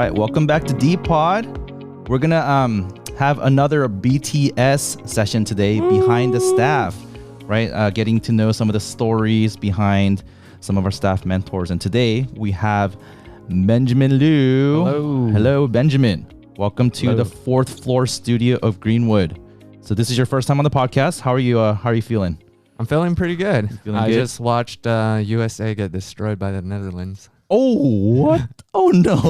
right, welcome back to D-Pod. We're gonna have another BTS session today, behind the staff, right? Getting to know some of the stories behind some of our staff mentors. And today we have Benjamin Liu. Hello, Benjamin. Welcome to the 4th floor studio of Greenwood. So this is your first time on the podcast. How are you? How are you feeling? I'm feeling pretty good. I good? just watched USA get destroyed by the Netherlands. Oh, what? Oh, no.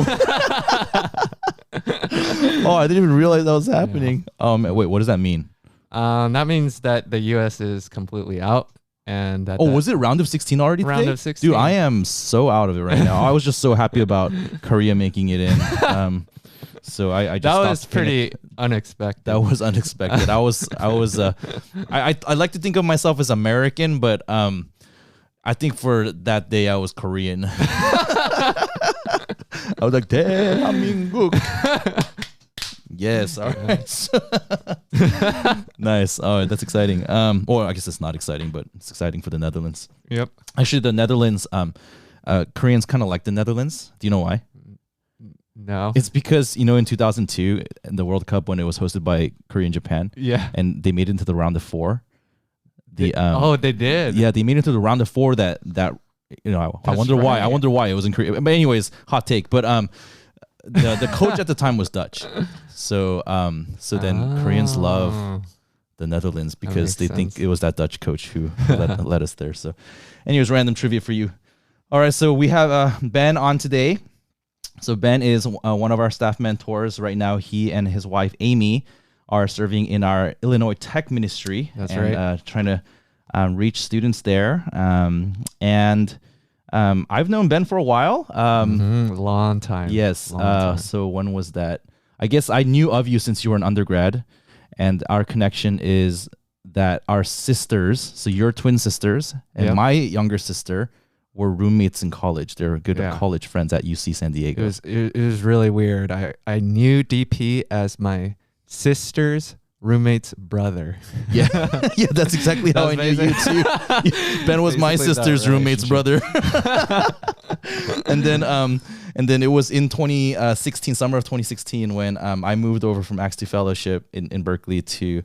Oh, I didn't even realize that was happening. Yeah. Wait, what does that mean? That means that the US is completely out. And that was it round of 16 already today? Round of 16. Dude, I am so out of it right now. I was just so happy about Korea making it in. So I just that was pretty unexpected. That was unexpected. I like to think of myself as American, but I think for that day I was Korean. I was like, 대한민국. Yes, all right. Nice. Oh, that's exciting. Or I guess it's not exciting, but it's exciting for the Netherlands. Yep. Actually, the Netherlands, Koreans kind of like the Netherlands. Do you know why? No. It's because, in 2002, in the World Cup, when it was hosted by Korea and Japan, and they made it into the round of 4. They did. Yeah, they made it to the round of 4. I wonder why. I wonder why it was in Korea. But anyways, hot take. But the coach at the time was Dutch, so then Koreans love the Netherlands because they think it was that Dutch coach who led us there. So, anyways, random trivia for you. All right, so we have Ben on today. So Ben is one of our staff mentors right now. He and his wife Amy are serving in our Illinois Tech Ministry. That's right. Trying to reach students there. And I've known Ben for a while. Long time. Yes. Long time. So when was that? I guess I knew of you since you were an undergrad, and our connection is that our sisters, so your twin sisters and my younger sister, were roommates in college. They were good college friends at UC San Diego. It was really weird. I knew DP as my sister's roommate's brother. Yeah, yeah, that's exactly how I knew you too. Ben was my sister's roommate's brother. And then it was in 2016, summer of 2016, when I moved over from Acts 2 Fellowship in Berkeley to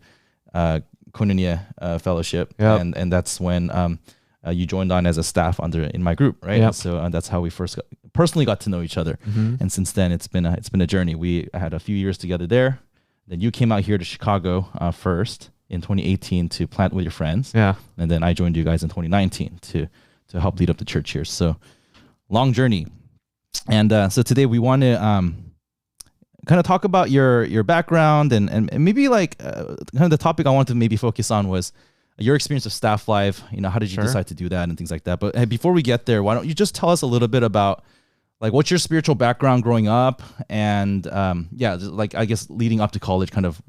Koinonia Fellowship, and that's when you joined on as a staff in my group, right? Yep. So that's how we first personally got to know each other, and since then it's been a journey. We had a few years together there. Then you came out here to Chicago first in 2018 to plant with your friends. Yeah. And then I joined you guys in 2019 to help lead up the church here. So long journey. And so today we want to kind of talk about your background and maybe kind of the topic I wanted to maybe focus on was your experience of staff life. How did you decide to do that and things like that? But hey, before we get there, why don't you just tell us a little bit about what's your spiritual background growing up, and I guess leading up to college, kind of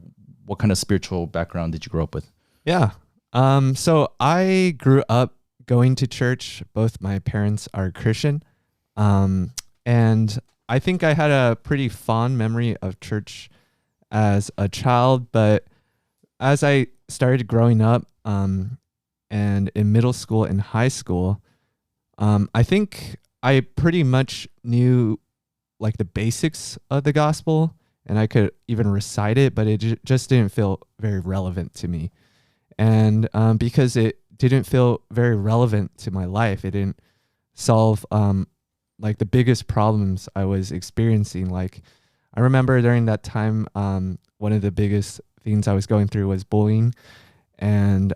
what kind of spiritual background did you grow up with? Yeah. So I grew up going to church. Both my parents are Christian. And I think I had a pretty fond memory of church as a child, but as I started growing up, and in middle school and high school, I think I pretty much knew the basics of the gospel, and I could even recite it, but it just didn't feel very relevant to me. And because it didn't feel very relevant to my life, it didn't solve the biggest problems I was experiencing. I remember during that time, one of the biggest things I was going through was bullying, and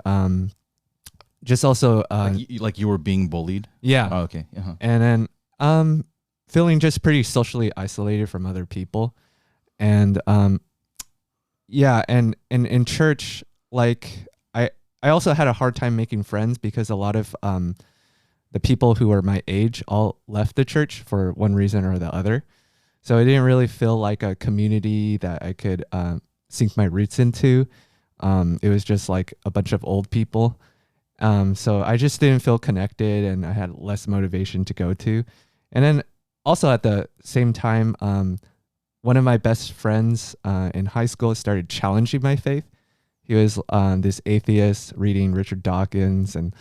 just also you were being bullied. Yeah. Oh, okay. Uh-huh. And then feeling just pretty socially isolated from other people, and and in church, I also had a hard time making friends because a lot of the people who were my age all left the church for one reason or the other. So it didn't really feel like a community that I could sink my roots into. It was just a bunch of old people. So I just didn't feel connected, and I had less motivation to go to. And then also at the same time, one of my best friends in high school started challenging my faith. He was this atheist reading Richard Dawkins and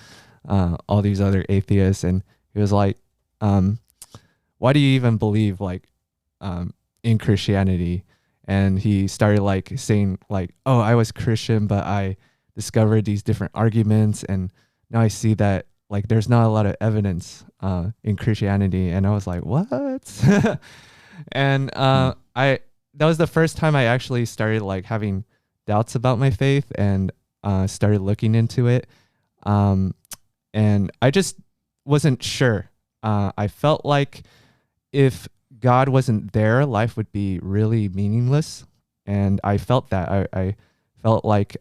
all these other atheists, and he was like, why do you even believe in Christianity. And he started like saying like, oh, I was Christian, but I discovered these different arguments, and now I see that like there's not a lot of evidence in Christianity. And I was like, what? And I that was the first time I actually started like having doubts about my faith, and started looking into it. And I just wasn't sure. I felt like if God wasn't there, life would be really meaningless. And I felt that. I felt like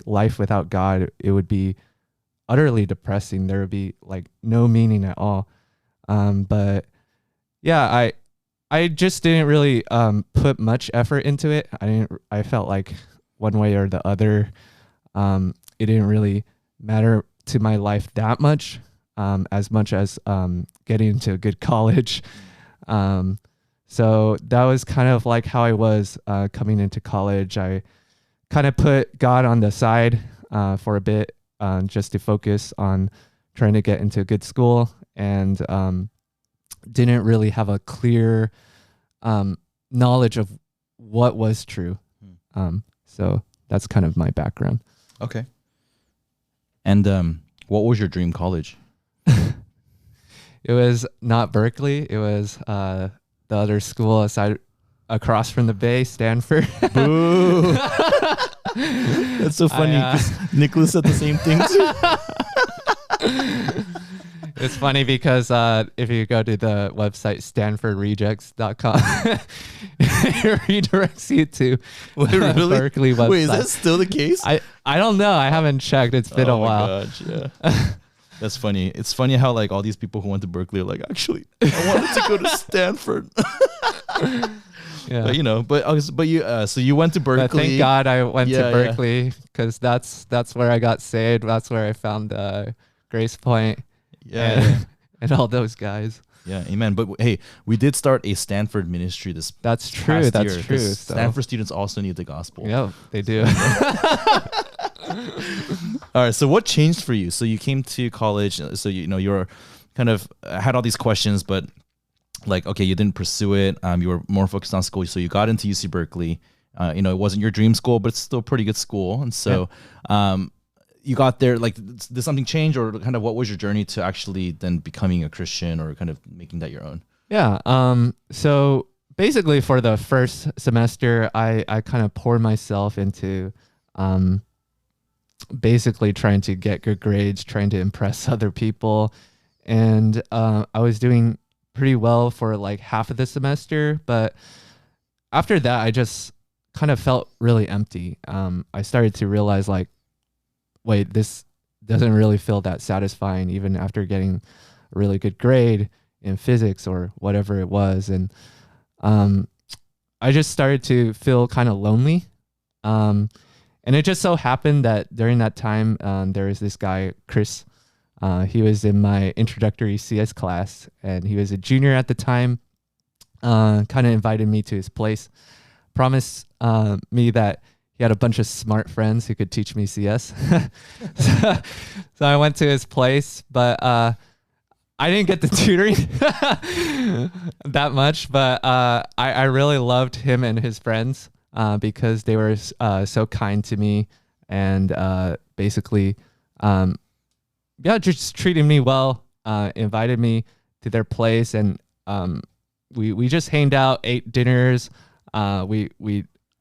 life without God, it would be utterly depressing. There would be like no meaning at all. But yeah, I just didn't really put much effort into it. I felt like one way or the other, it didn't really matter to my life that much as getting into a good college. So that was kind of like how I was coming into college. I kind of put God on the side for a bit, just to focus on trying to get into a good school, and didn't really have a clear knowledge of what was true. So that's kind of my background. Okay. And what was your dream college? It was not Berkeley. It was the other school across from the Bay, Stanford. Boo! That's so funny because Nicholas said the same thing too. It's funny because if you go to the website stanfordrejects.com, it redirects you to Berkeley website. Wait, is that still the case? I don't know. I haven't checked. It's been a while. Oh my gosh, yeah. That's funny. It's funny how like all these people who went to Berkeley are like, actually, I wanted to go to Stanford. Yeah. But so you went to Berkeley. But thank God I went to Berkeley, because that's where I got saved. That's where I found Grace Point. And all those guys. Yeah, amen. But hey, we did start a Stanford ministry this That's true. That's year, true. Stanford students also need the gospel. Yeah, they do. All right. So what changed for you? So you came to college. So you're kind of had all these questions, but like, okay, you didn't pursue it. You were more focused on school. So you got into UC Berkeley. It wasn't your dream school, but it's still a pretty good school. And so, you got there, like, did something change, or kind of what was your journey to actually then becoming a Christian, or kind of making that your own? Yeah. So basically for the first semester, I kind of poured myself into, basically trying to get good grades, trying to impress other people. And, I was doing pretty well for like half of the semester, but after that, I just kind of felt really empty. I started to realize like, wait, this doesn't really feel that satisfying, even after getting a really good grade in physics or whatever it was. And I just started to feel kind of lonely. And it just so happened that during that time, there was this guy, Chris. He was in my introductory CS class, and he was a junior at the time. Kind of invited me to his place, promised me that he had a bunch of smart friends who could teach me CS. So I went to his place, but I didn't get the tutoring that much, but I really loved him and his friends because they were so kind to me, and basically, just treated me well, invited me to their place, and we just hanged out, ate dinners, we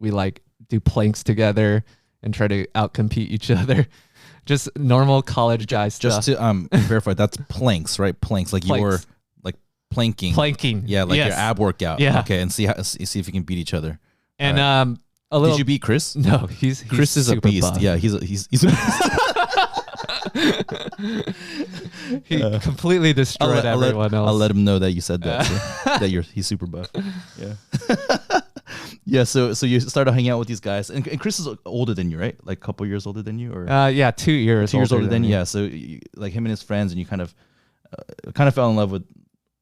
like do planks together and try to outcompete each other. Just normal college guy stuff. Just to verify, that's planks, right? Planks, like planks. You were like planking. Yeah, like your ab workout. Yeah. Okay, and see if you can beat each other. And right. a little. Did you beat Chris? No, Chris is a beast. Buff. Yeah, he's a beast. He completely destroyed everyone else. I'll let him know that you said that. So, he's super buff. Yeah. Yeah, so you started hanging out with these guys, and Chris is older than you, right? Like a couple years older than you, or 2 years. 2 years older than you. Yeah, so like him and his friends, and you kind of fell in love with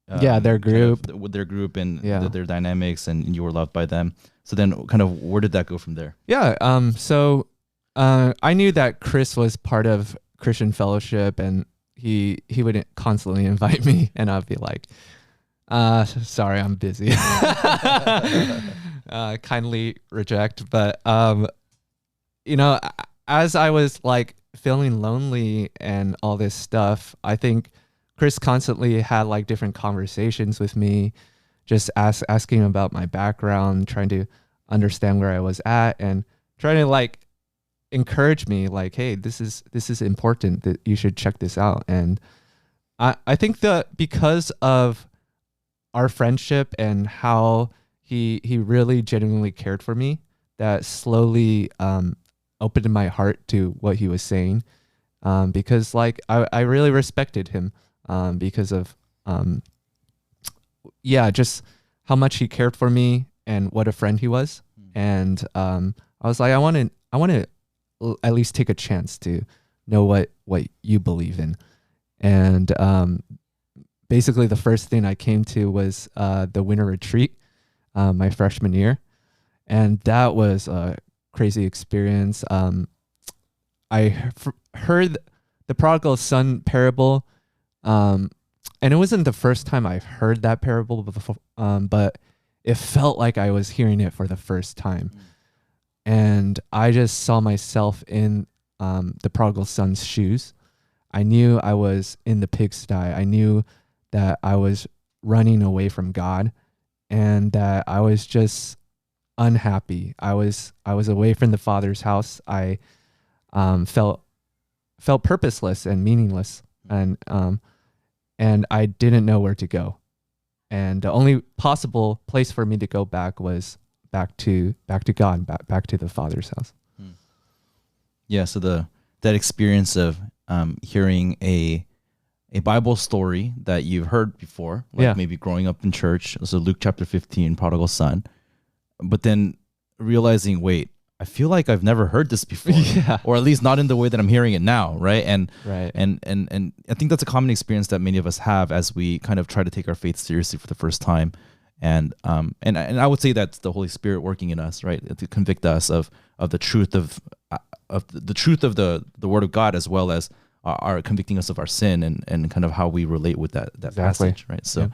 their group, with their group, and their dynamics, and you were loved by them. So then, kind of, where did that go from there? Yeah. So I knew that Chris was part of Christian Fellowship, and he would constantly invite me, and I'd be like, Sorry, I'm busy. Kindly reject. But as I was like feeling lonely and all this stuff, I think Chris constantly had like different conversations with me, just asking about my background, trying to understand where I was at, and trying to like encourage me, like, hey, this is important, that you should check this out. And I think that because of our friendship and how he really genuinely cared for me, that slowly opened my heart to what he was saying, because like I really respected him, because of just how much he cared for me and what a friend he was. And I was like, I want to at least take a chance to know what you believe in. And basically the first thing I came to was the winter retreat, my freshman year. And that was a crazy experience. I heard the prodigal son parable, and it wasn't the first time I've heard that parable before, but it felt like I was hearing it for the first time. And I just saw myself in the prodigal son's shoes. I knew I was in the pigsty. I knew that I was running away from God, and that I was just unhappy. I was away from the Father's house. I felt purposeless and meaningless, and I didn't know where to go. And the only possible place for me to go back was back to God, back to the Father's house. Yeah. So that experience of hearing a Bible story that you've heard before, like maybe growing up in church. So Luke chapter 15, prodigal son, but then realizing, wait, I feel like I've never heard this before, or at least not in the way that I'm hearing it now, right? And I think that's a common experience that many of us have as we kind of try to take our faith seriously for the first time. And I would say that's the Holy Spirit working in us, right, to convict us of the truth of the truth of the Word of God, as well as are convicting us of our sin and kind of how we relate with that passage, right? So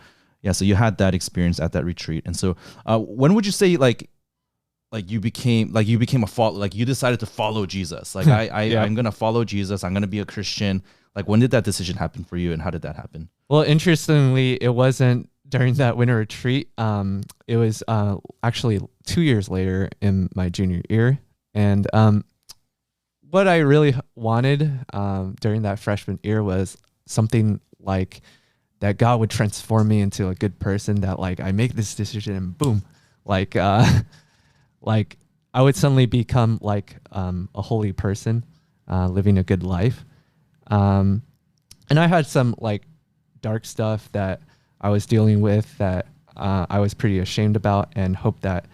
so you had that experience at that retreat. And so when would you say like you became a follower, like you decided to follow Jesus? Like I'm going to follow Jesus. I'm going to be a Christian. Like, when did that decision happen for you, and how did that happen? Well, interestingly, it wasn't during that winter retreat. It was actually 2 years later in my junior year. And what I really wanted during that freshman year was something like that God would transform me into a good person, that like I make this decision and boom, like I would suddenly become like a holy person, living a good life. And I had some like dark stuff that I was dealing with that I was pretty ashamed about, and hoped that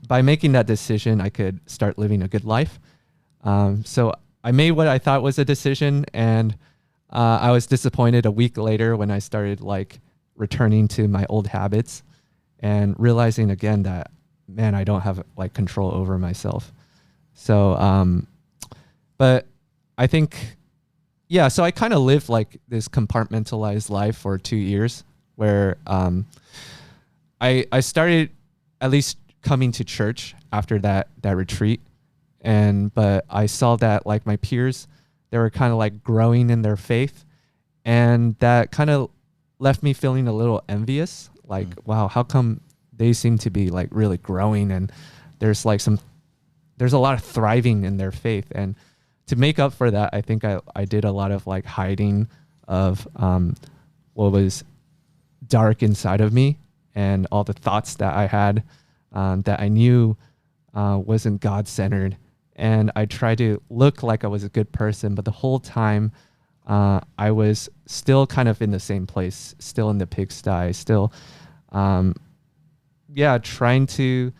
by making that decision, I could start living a good life. So I made what I thought was a decision, and I was disappointed a week later when I started like returning to my old habits and realizing again that, man, I don't have like control over myself. So, but I think, so I kind of lived like this compartmentalized life for 2 years, where I started at least coming to church after that retreat. But I saw that like my peers, they were kind of like growing in their faith, and that kind of left me feeling a little envious. Like, wow, how come they seem to be like really growing, and there's a lot of thriving in their faith. And to make up for that, I think I did a lot of like hiding of what was dark inside of me, and all the thoughts that I had that I knew wasn't God-centered. And I tried to look like I was a good person, but the whole time I was still kind of in the same place, still in the pigsty, still trying to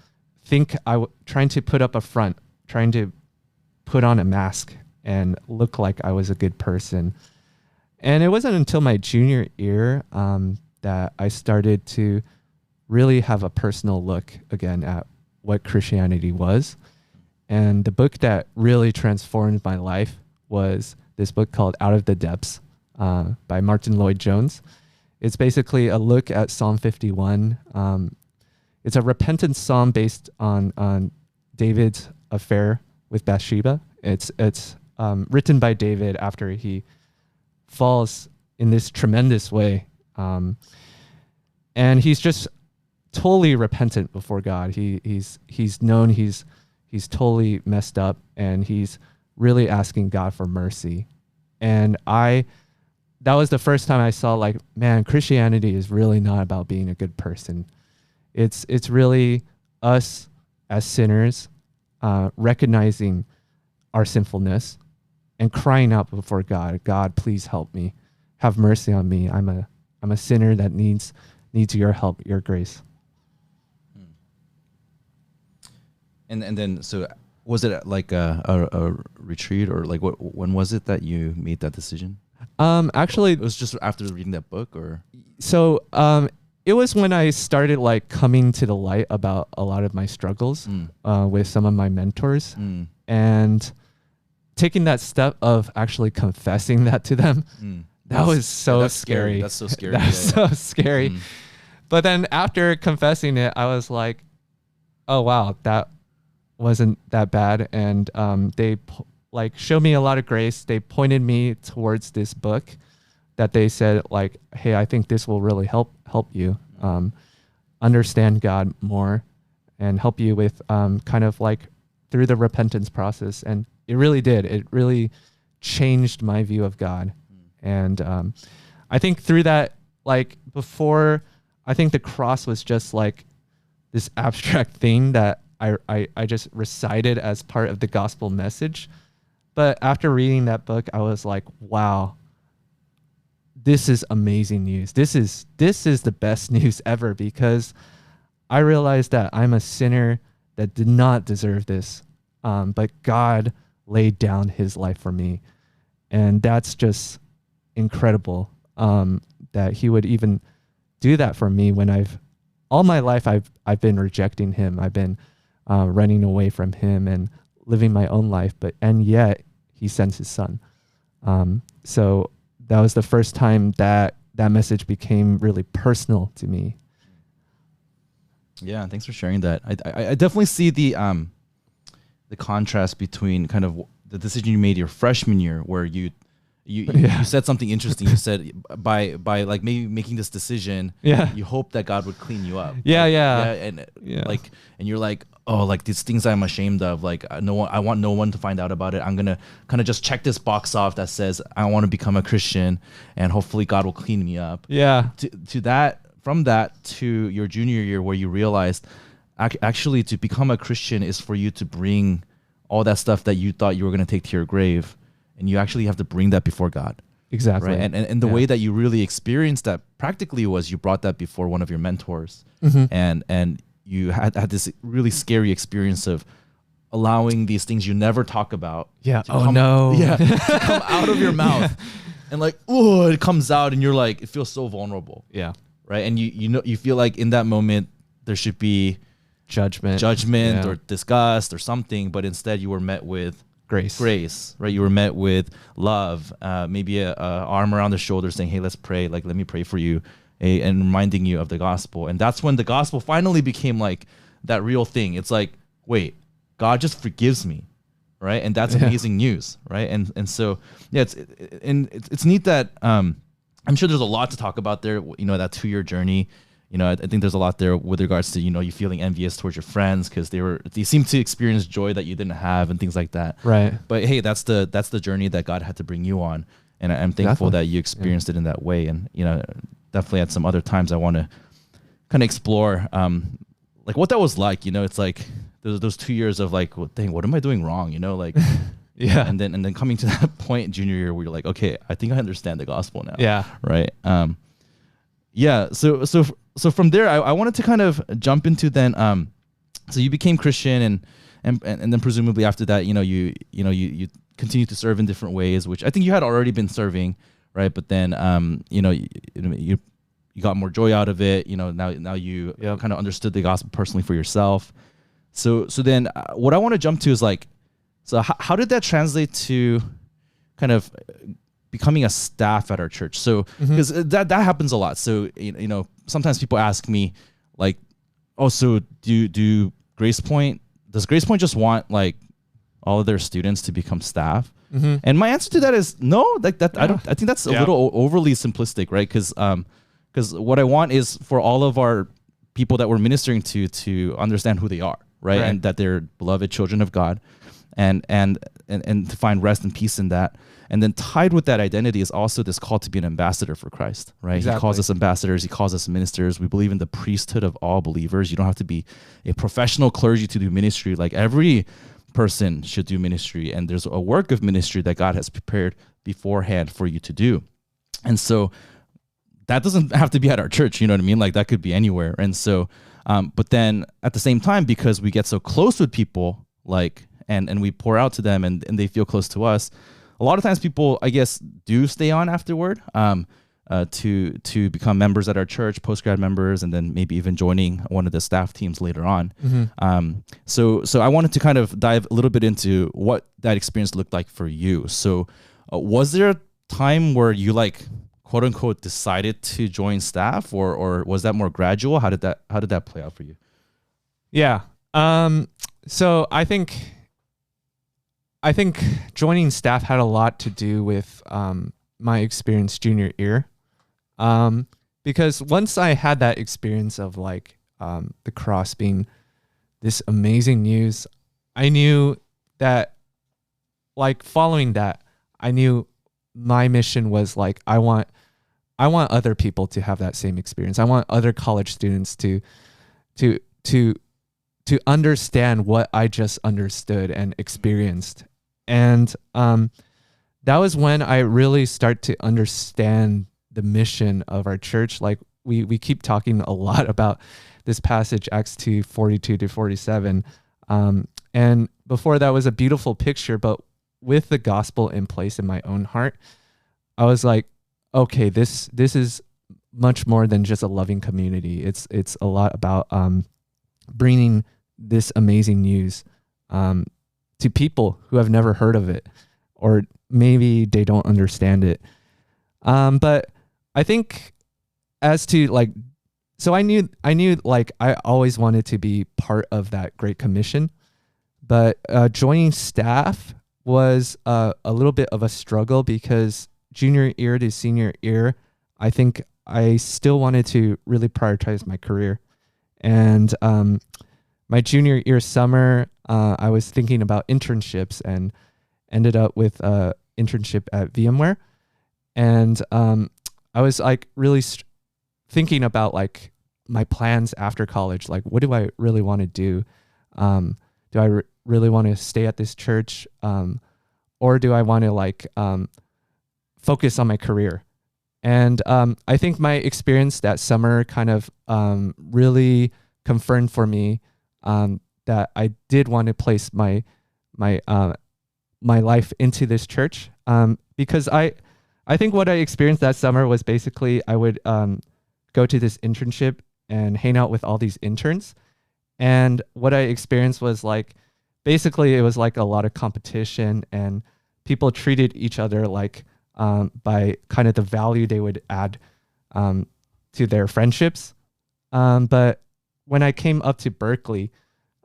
trying to put up a front, trying to put on a mask and look like I was a good person. And it wasn't until my junior year that I started to really have a personal look again at what Christianity was. And the book that really transformed my life was this book called Out of the Depths by Martin Lloyd-Jones. It's basically a look at Psalm 51. It's a repentance psalm based on David's affair with Bathsheba. It's written by David after he falls in this tremendous way, and he's just totally repentant before God. He's known he's totally messed up, and he's really asking God for mercy. And that was the first time I saw, like, man, Christianity is really not about being a good person. It's really us as sinners recognizing our sinfulness and crying out before God. God, please help me. Have mercy on me. I'm a sinner that needs your help, your grace. And then, so was it like a retreat, or like when was it that you made that decision? Actually, it was just after reading that book, or? So it was when I started like coming to the light about a lot of my struggles with some of my mentors, and taking that step of actually confessing that to them. That was so scary. That's so scary. That's so scary. But then after confessing it, I was like, oh wow, that wasn't that bad. And they like showed me a lot of grace. They pointed me towards this book that they said, like, hey, I think this will really help you understand God more and help you with kind of like through the repentance process. And it really did. It really changed my view of God. And I think through that, like before, I think the cross was just like this abstract thing that I just recited as part of the gospel message. But after reading that book, I was like, wow, this is amazing news. This is the best news ever, because I realized that I'm a sinner that did not deserve this. But God laid down his life for me. And that's just incredible, that he would even do that for me when all my life I've been rejecting him. I've been running away from him and living my own life, and yet he sends his son. So that was the first time that message became really personal to me. Yeah, thanks for sharing that. I definitely see the contrast between kind of the decision you made your freshman year, where you said something interesting. You said by like maybe making this decision, you hope that God would clean you up. And you're like, oh, like these things I'm ashamed of, like I want no one to find out about it. I'm gonna kind of just check this box off that says I want to become a Christian, and hopefully God will clean me up. Yeah. To that, from that to your junior year, where you realized actually to become a Christian is for you to bring all that stuff that you thought you were gonna take to your grave, and you actually have to bring that before God. Exactly. Right. And the way that you really experienced that practically was you brought that before one of your mentors, and you had this really scary experience of allowing these things you never talk about. Yeah. To come out of your mouth, and like, oh, it comes out, and you're like, it feels so vulnerable. Yeah. Right. And you feel like in that moment there should be judgment or disgust or something, but instead you were met with grace, right? You were met with love, maybe a arm around the shoulder saying, hey, let's pray. Like, let me pray for you, and reminding you of the gospel. And that's when the gospel finally became like that real thing. It's like, wait, God just forgives me, right? And that's amazing news, right? And so, it's neat that I'm sure there's a lot to talk about there, that 2-year journey. I think there's a lot there with regards to, you feeling envious towards your friends because they seem to experience joy that you didn't have and things like that. Right. But hey, that's the journey that God had to bring you on. And I'm thankful that you experienced it in that way. And, definitely at some other times I want to kind of explore, like what that was like, it's like those 2 years of like, well, dang, what am I doing wrong? Like, yeah. And then coming to that point in junior year where you're like, okay, I think I understand the gospel now. Yeah. Right. So from there, I wanted to kind of jump into then. So you became Christian, and then presumably after that, you continued to serve in different ways, which I think you had already been serving, right? But then, you got more joy out of it. Now you kind of understood the gospel personally for yourself. So then, what I want to jump to is like, so how did that translate to kind of becoming a staff at our church. So because that happens a lot. So you know, sometimes people ask me like, oh, so do Grace Point, does Grace Point just want like all of their students to become staff? And my answer to that is no. Like that, I think that's a little overly simplistic, right? Because what I want is for all of our people that we're ministering to understand who they are, right? And that they're beloved children of God, and to find rest and peace in that. And then tied with that identity is also this call to be an ambassador for Christ, right? Exactly. He calls us ambassadors. He calls us ministers. We believe in the priesthood of all believers. You don't have to be a professional clergy to do ministry. Like every person should do ministry, and there's a work of ministry that God has prepared beforehand for you to do. And so that doesn't have to be at our church, you know what I mean? Like that could be anywhere. And so, but then at the same time, because we get so close with people, like, and we pour out to them and they feel close to us, a lot of times people, I guess, do stay on afterward to become members at our church, post-grad members, and then maybe even joining one of the staff teams later on. So I wanted to kind of dive a little bit into what that experience looked like for you. So was there a time where you like, quote unquote, decided to join staff, or was that more gradual? How did that play out for you? Yeah. So I think joining staff had a lot to do with my experience junior year. Because once I had that experience of like the cross being this amazing news, I knew that, like, following that, I knew my mission was like, I want other people to have that same experience. I want other college students to understand what I just understood and experienced. And that was when I really start to understand the mission of our church. Like we keep talking a lot about this passage, Acts 2:42-47. And before that was a beautiful picture, but with the gospel in place in my own heart, I was like, okay, this is much more than just a loving community. It's a lot about bringing this amazing news to people who have never heard of it, or maybe they don't understand it. But I think as to like, so I knew like I always wanted to be part of that Great Commission, but joining staff was a little bit of a struggle, because junior year to senior year, I think I still wanted to really prioritize my career. And my junior year summer, I was thinking about internships and ended up with an internship at VMware. And I was like really thinking about like my plans after college. Like, what do I really want to do? Do I really want to stay at this church? Or do I want to like focus on my career? And I think my experience that summer kind of really confirmed for me that I did want to place my life into this church, because I think what I experienced that summer was basically I would go to this internship and hang out with all these interns, and what I experienced was like basically it was like a lot of competition, and people treated each other like by kind of the value they would add to their friendships. But when I came up to Berkeley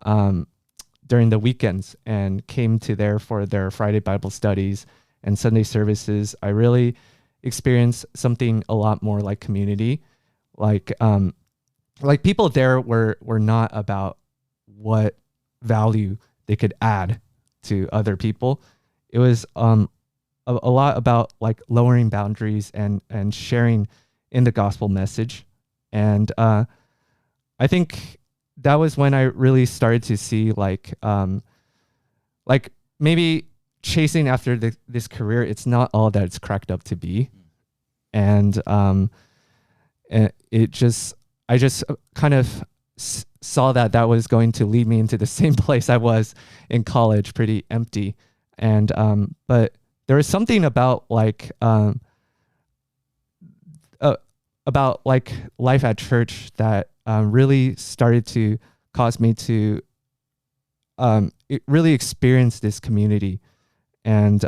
during the weekends and came to there for their Friday Bible studies and Sunday services, I really experienced something a lot more like community. Like people there were not about what value they could add to other people. It was a lot about like lowering boundaries and sharing in the gospel message. And I think that was when I really started to see like maybe chasing after this career, it's not all that it's cracked up to be. And I just kind of saw that was going to lead me into the same place I was in college, pretty empty. And but there was something about like life at church that really started to cause me to really experience this community. And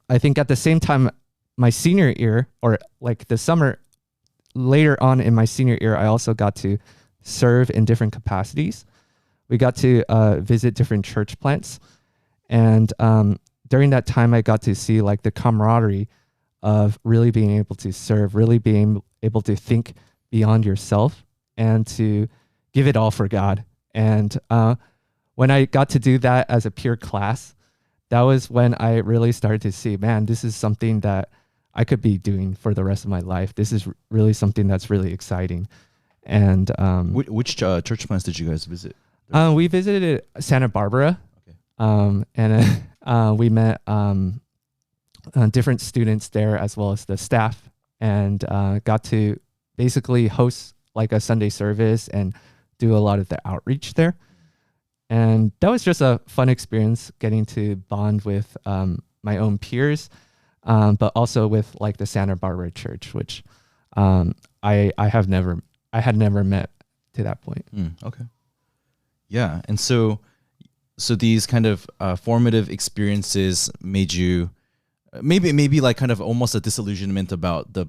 I think at the same time, my senior year, or like the summer later on in my senior year, I also got to serve in different capacities. We got to visit different church plants. And during that time, I got to see like the camaraderie of really being able to serve, really being able to think beyond yourself and to give it all for God. And when I got to do that as a peer class, that was when I really started to see, man, this is something that I could be doing for the rest of my life. This is really something that's really exciting. And which church plants did you guys visit? We visited Santa Barbara. Okay. And we met different students there as well as the staff, and got to basically host like a Sunday service and do a lot of the outreach there. And that was just a fun experience, getting to bond with my own peers, but also with like the Santa Barbara church, which I had never met to that point. Okay. Yeah. And so these kind of formative experiences made you maybe like kind of almost a disillusionment about the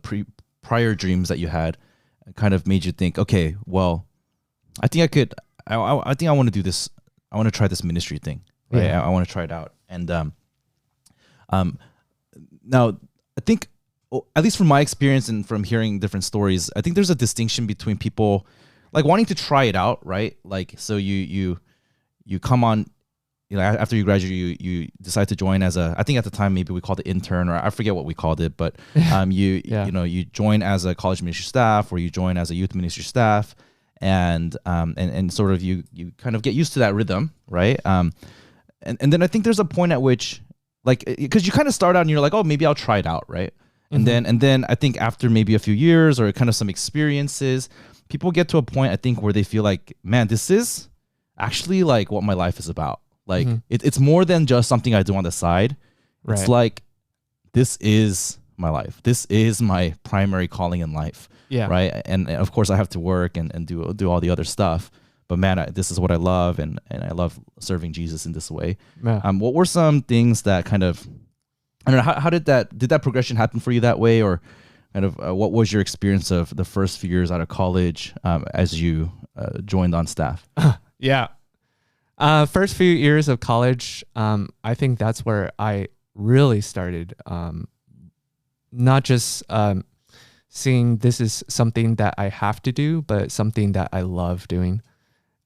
prior dreams that you had, kind of made you think, okay, well, I think I want to do this. I want to try this ministry thing. Right? Yeah. I want to try it out. And now I think, at least from my experience and from hearing different stories, I think there's a distinction between people like wanting to try it out, right? Like, so you come on, you know, after you graduate, you decide to join as I think at the time maybe we called it intern, or I forget what we called it, but you join as a college ministry staff, or you join as a youth ministry staff, and sort of you kind of get used to that rhythm, right? And then I think there's a point at which, like, because you kind of start out and you're like, oh, maybe I'll try it out, right? And then I think after maybe a few years or kind of some experiences, people get to a point, I think, where they feel like, man, this is actually like what my life is about. Like it's more than just something I do on the side. Right. It's like, this is my life. This is my primary calling in life. Yeah. Right. And of course I have to work and do all the other stuff. But man, this is what I love, and I love serving Jesus in this way. Yeah. What were some things that kind of, I don't know, how did that progression happen for you that way, or kind of what was your experience of the first few years out of college as you joined on staff? Yeah. First few years of college, I think that's where I really started not just seeing this is something that I have to do, but something that I love doing.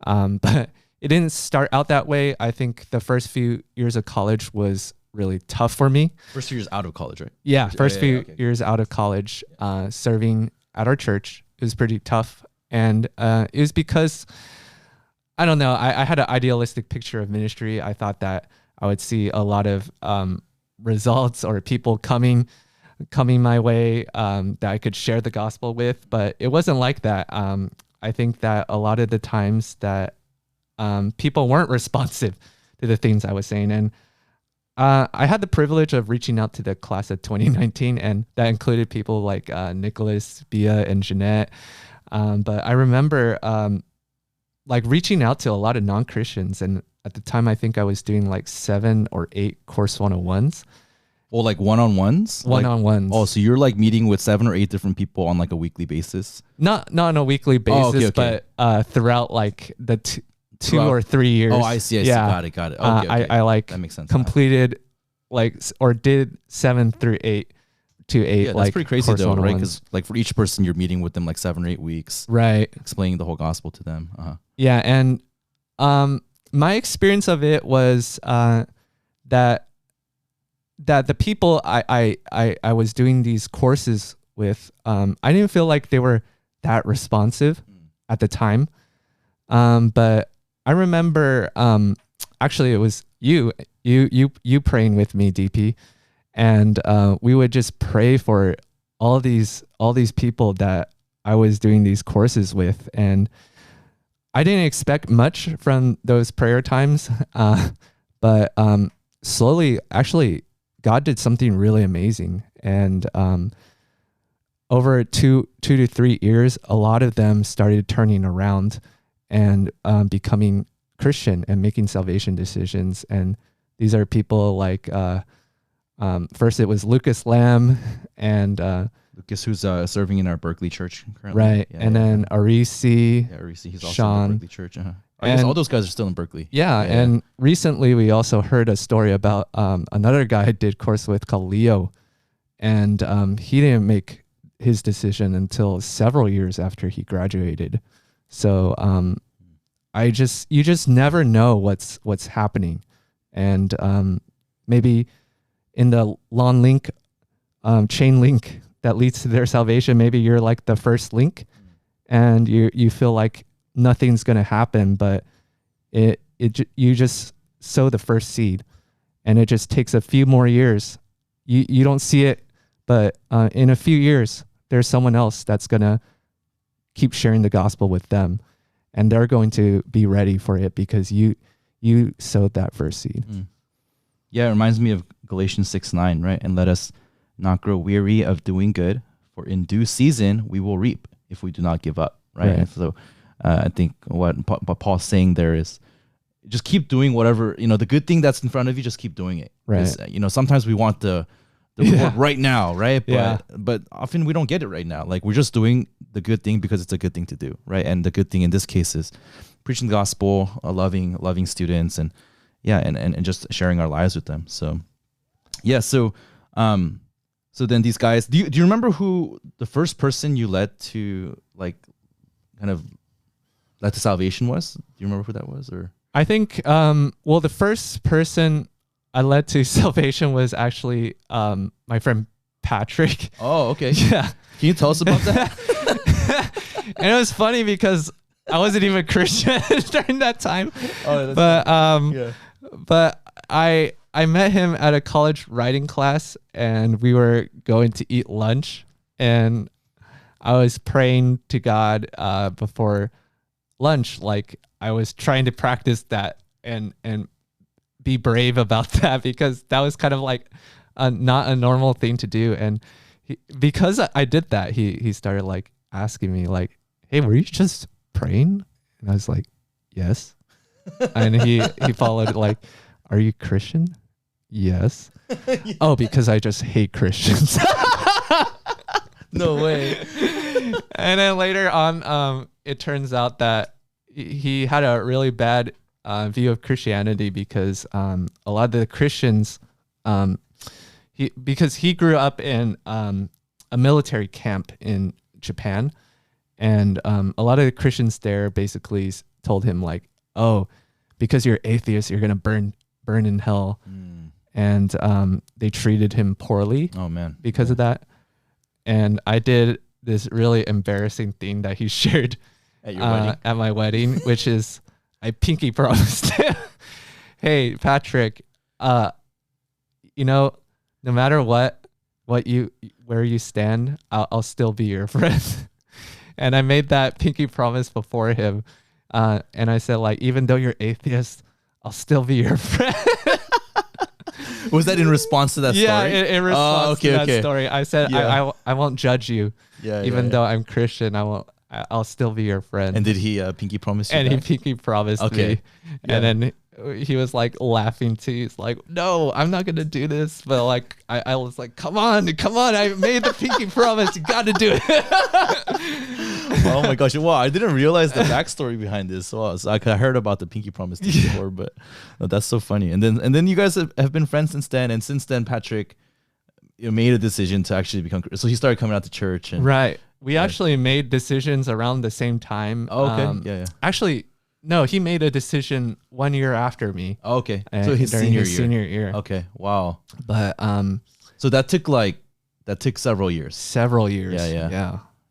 But it didn't start out that way. I think the first few years of college was really tough for me. First few years out of college, right? Yeah, first few years out of college, serving at our church, it was pretty tough. And it was because, I don't know, I had an idealistic picture of ministry. I thought that I would see a lot of results or people coming my way that I could share the gospel with, but it wasn't like that. I think that a lot of the times that people weren't responsive to the things I was saying. And I had the privilege of reaching out to the class of 2019, and that included people like Nicholas, Bia, and Jeanette. But I remember like reaching out to a lot of non-Christians. And at the time, I think I was doing like 7 or 8 course 101s. Well, like one-on-ones? One-on-ones. Oh, so you're like meeting with 7 or 8 different people on like a weekly basis? Not on a weekly basis, but throughout like the two or 3 years. Oh, I see. Got it. Okay. I like that makes sense. Completed like, or did 7 through 8 to 8. Yeah, that's like pretty crazy though, right? Because like for each person, you're meeting with them like 7 or 8 weeks, right? Explaining the whole gospel to them. Yeah, and my experience of it was that the people I was doing these courses with, I didn't feel like they were that responsive at the time. But I remember, actually it was you praying with me, DP, and we would just pray for all these people that I was doing these courses with, and I didn't expect much from those prayer times, but slowly, actually, God did something really amazing, and over 2 to 3 years, a lot of them started turning around and becoming Christian and making salvation decisions. And these are people like First, it was Lucas Lamb and Lucas, who's serving in our Berkeley church currently. right, and then Arisi, Yeah, Reese, he's also in Sean. the Berkeley church. I guess all those guys are still in Berkeley. Yeah, and recently we also heard a story about another guy I did course with called Leo, and he didn't make his decision until several years after he graduated. So you just never know what's happening, and maybe in the long link, chain link that leads to their salvation, maybe you're like the first link, and you feel like nothing's gonna happen, but you just sow the first seed, and it just takes a few more years. You don't see it, but in a few years, there's someone else that's gonna keep sharing the gospel with them, and they're going to be ready for it because you sowed that first seed. Yeah, it reminds me of Galatians 6:9, right? And let us not grow weary of doing good, for in due season we will reap if we do not give up, right? And so I think what Paul's saying there is just keep doing whatever, the good thing that's in front of you, just keep doing it. Right. Sometimes we want the reward right now, right? But often we don't get it right now. Like we're just doing the good thing because it's a good thing to do, right? And the good thing in this case is preaching the gospel, loving students, and just sharing our lives with them. So so then these guys, do you remember who the first person you led to kind of led to salvation was? Do you remember who that was? Or I think the first person I led to salvation was actually my friend Patrick. Oh, okay. Yeah. Can you tell us about that? And it was funny because I wasn't even Christian during that time. Oh, but I met him at a college writing class, and we were going to eat lunch, and I was praying to God before lunch. Like I was trying to practice that and be brave about that, because that was kind of like not a normal thing to do. And because I did that, he started like asking me like, "Hey, were you just praying?" And I was like, "Yes." And he followed like, "Are you Christian?" "Yes." "Oh, because I just hate Christians." No way. And then later on, it turns out that he had a really bad view of Christianity, because a lot of the Christians, because he grew up in a military camp in Japan, and a lot of the Christians there basically told him like, "Oh, because you're atheist, you're gonna burn in hell." And they treated him poorly. Oh man, because of that. And I did this really embarrassing thing that he shared at your wedding, at my wedding, which is I pinky promised him, "Hey Patrick, no matter where you stand, I'll still be your friend." And I made that pinky promise before him, and I said like, even though you're atheist, I'll still be your friend. Was that in response to that story? Yeah, in response to that story. I said, I won't judge you. Even though I'm Christian, I'll still be your friend. And did he pinky promise you And that? he pinky promised me. And then he was like laughing too. He's like, "No, I'm not going to do this." But like, I was like, come on. I made the pinky promise. You got to do it. Oh my gosh. Wow. I didn't realize the backstory behind this. Wow. So I heard about the pinky promise before, but that's so funny. And then you guys have been friends since then. And since then, Patrick made a decision to actually become, so he started coming out to church. And right. We actually made decisions around the same time. Oh, okay. Actually, no, he made a decision 1 year after me. Oh, okay. So his senior year. Okay. Wow. But so that took several years. Several years.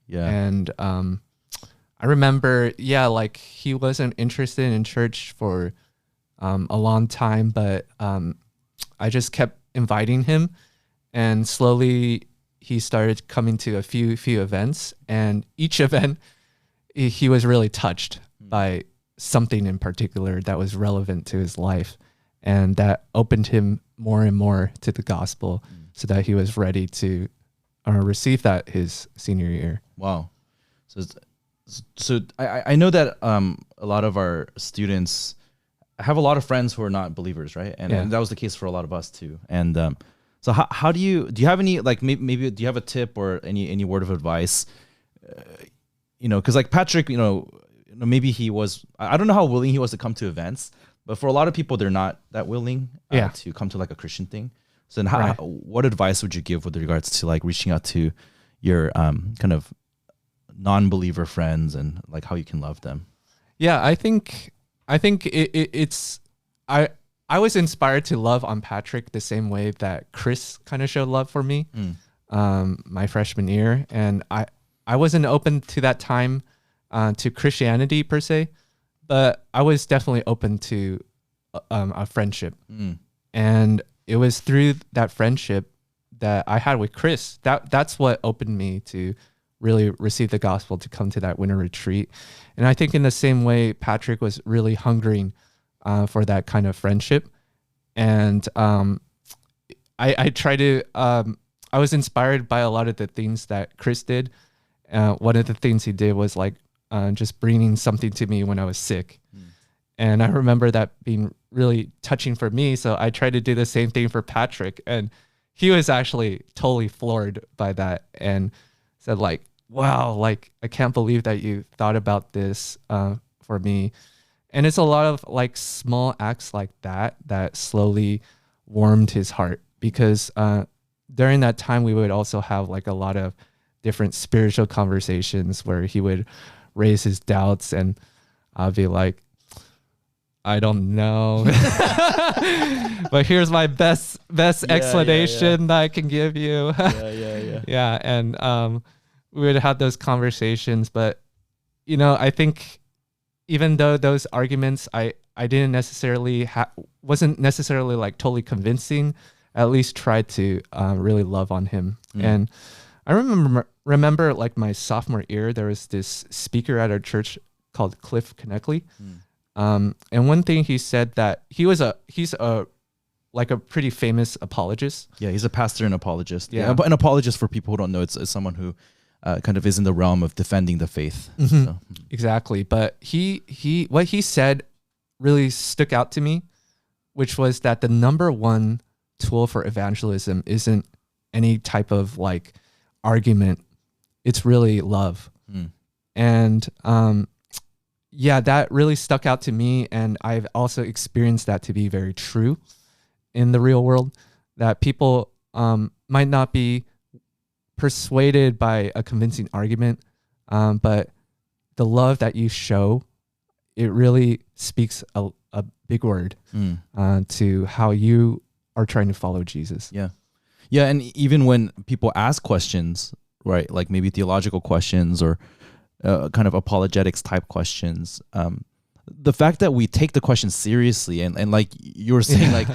Yeah. And I remember, like he wasn't interested in church for a long time, but I just kept inviting him, and slowly he started coming to a few events, and each event he was really touched by something in particular that was relevant to his life, and that opened him more and more to the gospel, so that he was ready to receive that his senior year. Wow. So I know that a lot of our students have a lot of friends who are not believers, right? And that was the case for a lot of us too. And So how do you have any, like, maybe do you have a tip or any word of advice? Because like Patrick, maybe he was, I don't know how willing he was to come to events, but for a lot of people, they're not that willing to come to like a Christian thing. So then what advice would you give with regards to like reaching out to your kind of non-believer friends and like how you can love them? Yeah, I think it's I was inspired to love on Patrick the same way that Chris kind of showed love for me my freshman year, and I wasn't open to that time to Christianity per se, but I was definitely open to a friendship, and it was through that friendship that I had with Chris that's what opened me to really receive the gospel, to come to that winter retreat. And I think in the same way, Patrick was really hungering for that kind of friendship. And I try to, I was inspired by a lot of the things that Chris did. One of the things he did was like just bringing something to me when I was sick. And I remember that being really touching for me. So I tried to do the same thing for Patrick. And he was actually totally floored by that and said like, wow, like, I can't believe that you thought about this for me. And it's a lot of like small acts like that slowly warmed his heart, because during that time we would also have like a lot of different spiritual conversations where he would raise his doubts and I'll be like, I don't know, but here's my best explanation that I can give you. Yeah. And we would have those conversations, but I think even though those arguments I didn't necessarily wasn't necessarily like totally convincing, at least tried to really love on him. And I remember like my sophomore year, there was this speaker at our church called Cliff Connectley. And one thing he said, that he's a like a pretty famous apologist. Yeah, he's a pastor and apologist. Yeah, but an apologist, for people who don't know, it's someone who kind of is in the realm of defending the faith. So. Exactly. But what he said really stuck out to me, which was that the number one tool for evangelism isn't any type of like argument. It's really love. And yeah, that really stuck out to me. And I've also experienced that to be very true in the real world, that people might not be persuaded by a convincing argument, but the love that you show, it really speaks a big word to how you are trying to follow Jesus. Yeah, and even when people ask questions, right, like maybe theological questions or kind of apologetics type questions, the fact that we take the question seriously and like you were saying, like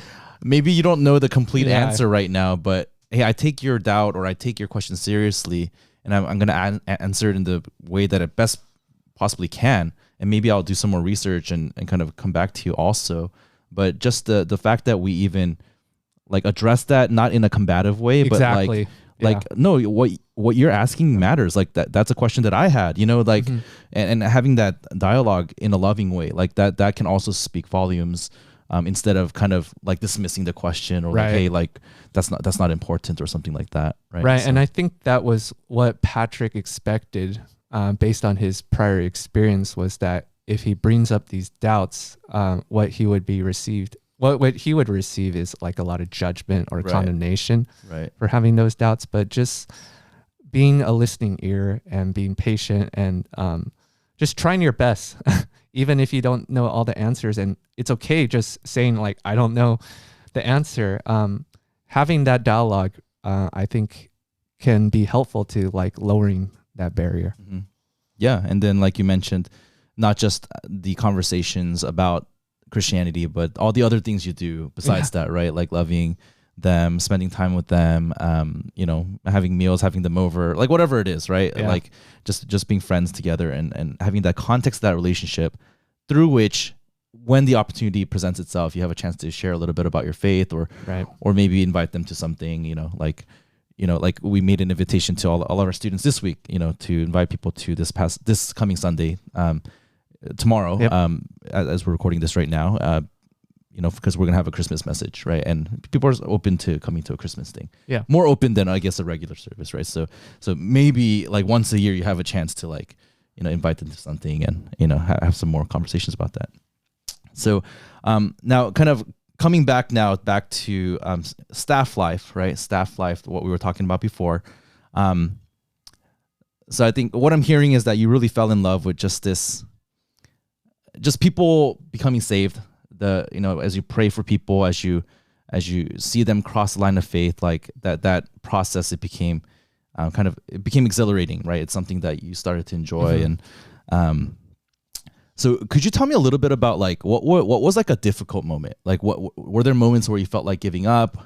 maybe you don't know the complete answer right now, but hey, I take your doubt or I take your question seriously, and I'm going to answer it in the way that it best possibly can. And maybe I'll do some more research and kind of come back to you also. But just the fact that we even like address that, not in a combative way, but like no, what you're asking matters. Like that's a question that I had, like, and having that dialogue in a loving way, like that can also speak volumes. Instead of kind of like dismissing the question or like, hey, like that's not important or something like that. Right. So. And I think that was what Patrick expected based on his prior experience, was that if he brings up these doubts, what he would receive is like a lot of judgment or condemnation for having those doubts, but just being a listening ear and being patient and just trying your best. Even if you don't know all the answers, and it's okay just saying like, I don't know the answer. Having that dialogue, I think can be helpful to like lowering that barrier. Yeah. And then like you mentioned, not just the conversations about Christianity, but all the other things you do besides that, right? Like loving them, spending time with them, having meals, having them over, like whatever it is, right? Yeah. Like just being friends together and having that context of that relationship through which, when the opportunity presents itself, you have a chance to share a little bit about your faith or maybe invite them to something, like we made an invitation to all of our students this week, to invite people to this coming Sunday, tomorrow, as we're recording this right now, because we're gonna have a Christmas message, right? And people are open to coming to a Christmas thing. Yeah. More open than I guess a regular service, right? So maybe like once a year you have a chance to like, invite them to something and have some more conversations about that. So now kind of coming back to staff life, right? Staff life, what we were talking about before. So I think what I'm hearing is that you really fell in love with just people becoming saved. As you pray for people, as you see them cross the line of faith, like that process, it became exhilarating, right? It's something that you started to enjoy. And so could you tell me a little bit about like what was like a difficult moment? Like what were there moments where you felt like giving up?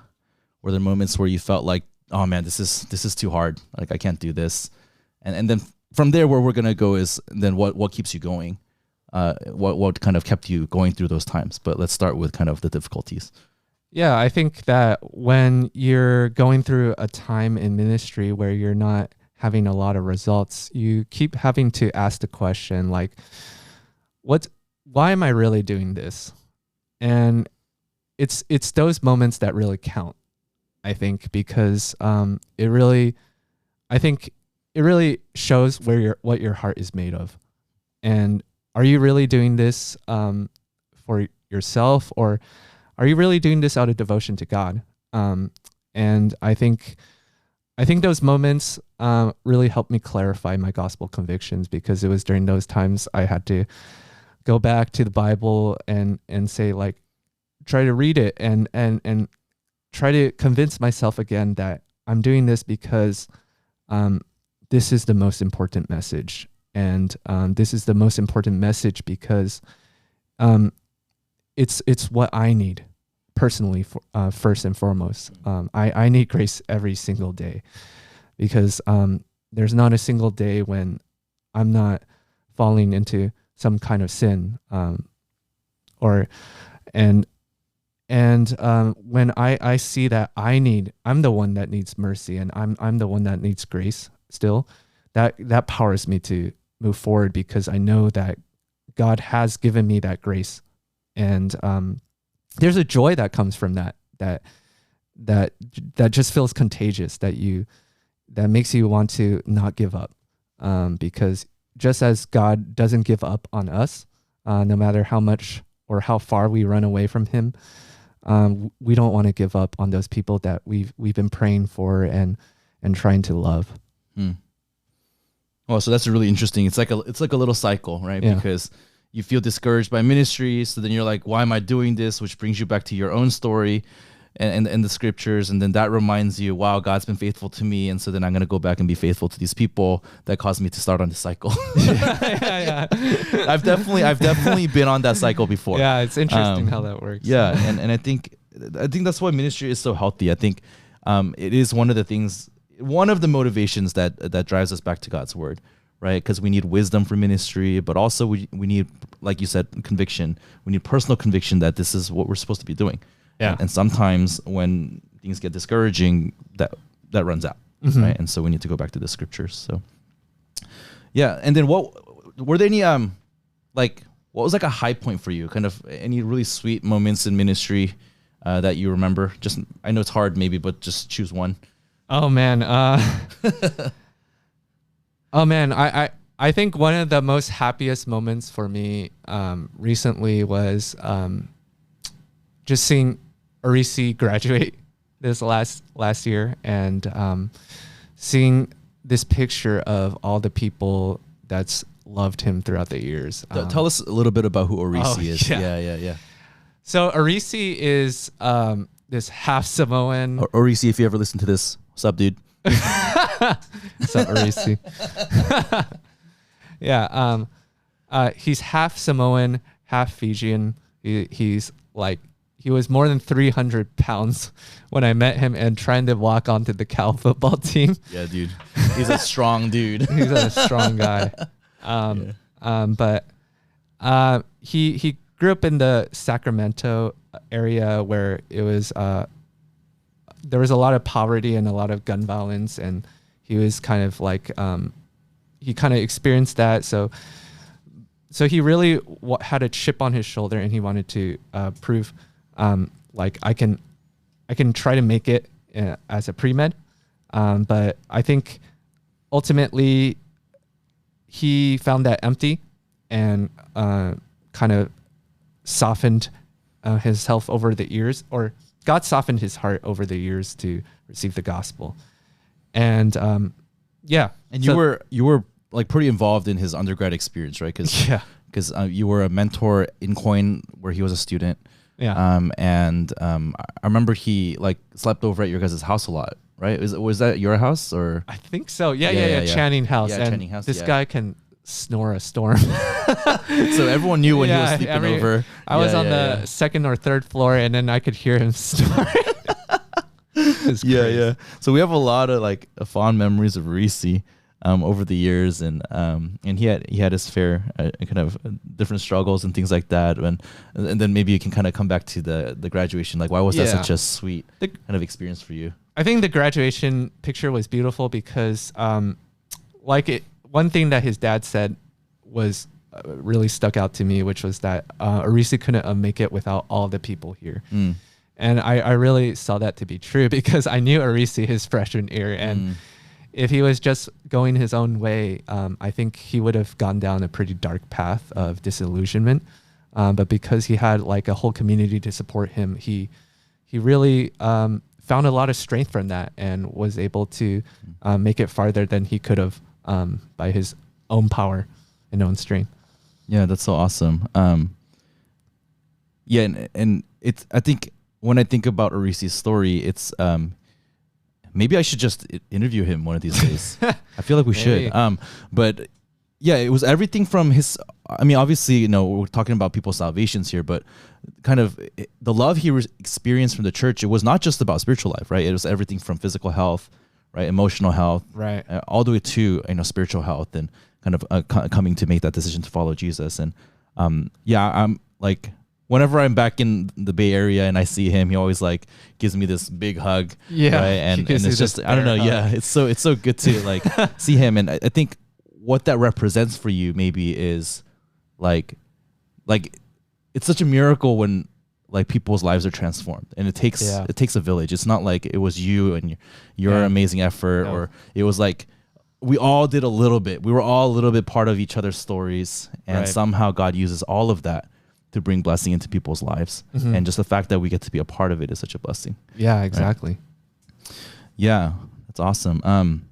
Were there moments where you felt like, oh man, this is too hard, like I can't do this? And then from there, where we're gonna go is then what keeps you going? What kind of kept you going through those times? But let's start with kind of the difficulties. Yeah, I think that when you're going through a time in ministry where you're not having a lot of results, you keep having to ask the question like, why am I really doing this? And it's those moments that really count, I think, because it really shows what your heart is made of. And are you really doing this for yourself, or are you really doing this out of devotion to God? And I think those moments really helped me clarify my gospel convictions, because it was during those times I had to go back to the Bible and say, like, try to read it and try to convince myself again that I'm doing this because this is the most important message. And this is the most important message because it's what I need personally, first and foremost. I need grace every single day, because there's not a single day when I'm not falling into some kind of sin, when I see that I'm the one that needs mercy, and I'm the one that needs grace still, that powers me to move forward, because I know that God has given me that grace. And there's a joy that comes from that just feels contagious, that makes you want to not give up, because just as God doesn't give up on us, no matter how much or how far we run away from him, we don't want to give up on those people that we've been praying for and trying to love. Oh, so that's really interesting. It's like a little cycle, right? Yeah. Because you feel discouraged by ministry, so then you're like, why am I doing this? Which brings you back to your own story and the scriptures, and then that reminds you, wow, God's been faithful to me, and so then I'm gonna go back and be faithful to these people that caused me to start on this cycle. Yeah. I've definitely been on that cycle before. Yeah, it's interesting how that works. Yeah, and I think that's why ministry is so healthy. I think it is one of the motivations that drives us back to God's word, right? Because we need wisdom for ministry, but also we need, like you said, conviction. We need personal conviction that this is what we're supposed to be doing. Yeah. And sometimes when things get discouraging, that runs out, right? And so we need to go back to the scriptures. So, yeah. And then what were there any what was like a high point for you? Kind of any really sweet moments in ministry that you remember? Just, I know it's hard maybe, but just choose one. Oh man. I think one of the most happiest moments for me recently was just seeing Arisi graduate this last year, and seeing this picture of all the people that's loved him throughout the years. Tell us a little bit about who Arisi is. Yeah. So Arisi is this half Samoan. Arisi, if you ever listen to this, what's up, dude? What's up, Arisi? Yeah. He's half Samoan, half Fijian. He was more than 300 pounds when I met him and trying to walk onto the Cal football team. Yeah, dude. He's a strong dude. He's a strong guy. But he grew up in the Sacramento area where it was there was a lot of poverty and a lot of gun violence, and he was kind of like he kind of experienced that. So he really had a chip on his shoulder, and he wanted to prove like I can try to make it as a pre-med, but I think ultimately he found that empty and kind of softened his health over the years, or God softened his heart over the years to receive the gospel. And yeah. And you were like pretty involved in his undergrad experience, right? Because you were a mentor in Coin where he was a student. Yeah. I remember he like slept over at your guys' house a lot, right? Was that your house or? I think so. Yeah. Channing House. Yeah, and Channing House. This guy can snore a storm. So everyone knew when he was sleeping over. I was on the second or third floor, and then I could hear him snore. Yeah. So we have a lot of like fond memories of Reese over the years, and he had his fair kind of different struggles and things like that, and then maybe you can kind of come back to the graduation. Like, why was that such a sweet kind of experience for you? I think the graduation picture was beautiful because, one thing that his dad said was really stuck out to me, which was that Arisi couldn't make it without all the people here. And I really saw that to be true because I knew Arisi his freshman year, and if he was just going his own way, I think he would have gone down a pretty dark path of disillusionment. But because he had like a whole community to support him, he really found a lot of strength from that and was able to make it farther than he could have by his own power and own strength. Yeah, that's so awesome. And it's, I think when I think about Arisi's story, it's maybe I should just interview him one of these days. I feel like we should. But yeah, it was everything from his, I mean, obviously, we're talking about people's salvations here, but kind of the love he experienced from the church, it was not just about spiritual life, right? It was everything from physical health, right? Emotional health, right? All the way to, spiritual health and kind of coming to make that decision to follow Jesus. And I'm like, whenever I'm back in the Bay Area and I see him, he always like gives me this big hug. Yeah. Right. And it's just, I don't know. Hug. Yeah. It's so good to like see him. And I think what that represents for you maybe is like it's such a miracle when like people's lives are transformed, and it takes a village. It's not like it was you and your amazing effort, or it was like we all did a little bit. We were all a little bit part of each other's stories, and somehow God uses all of that to bring blessing into people's lives. And just the fact that we get to be a part of it is such a blessing. Yeah, exactly. Right? Yeah, that's awesome.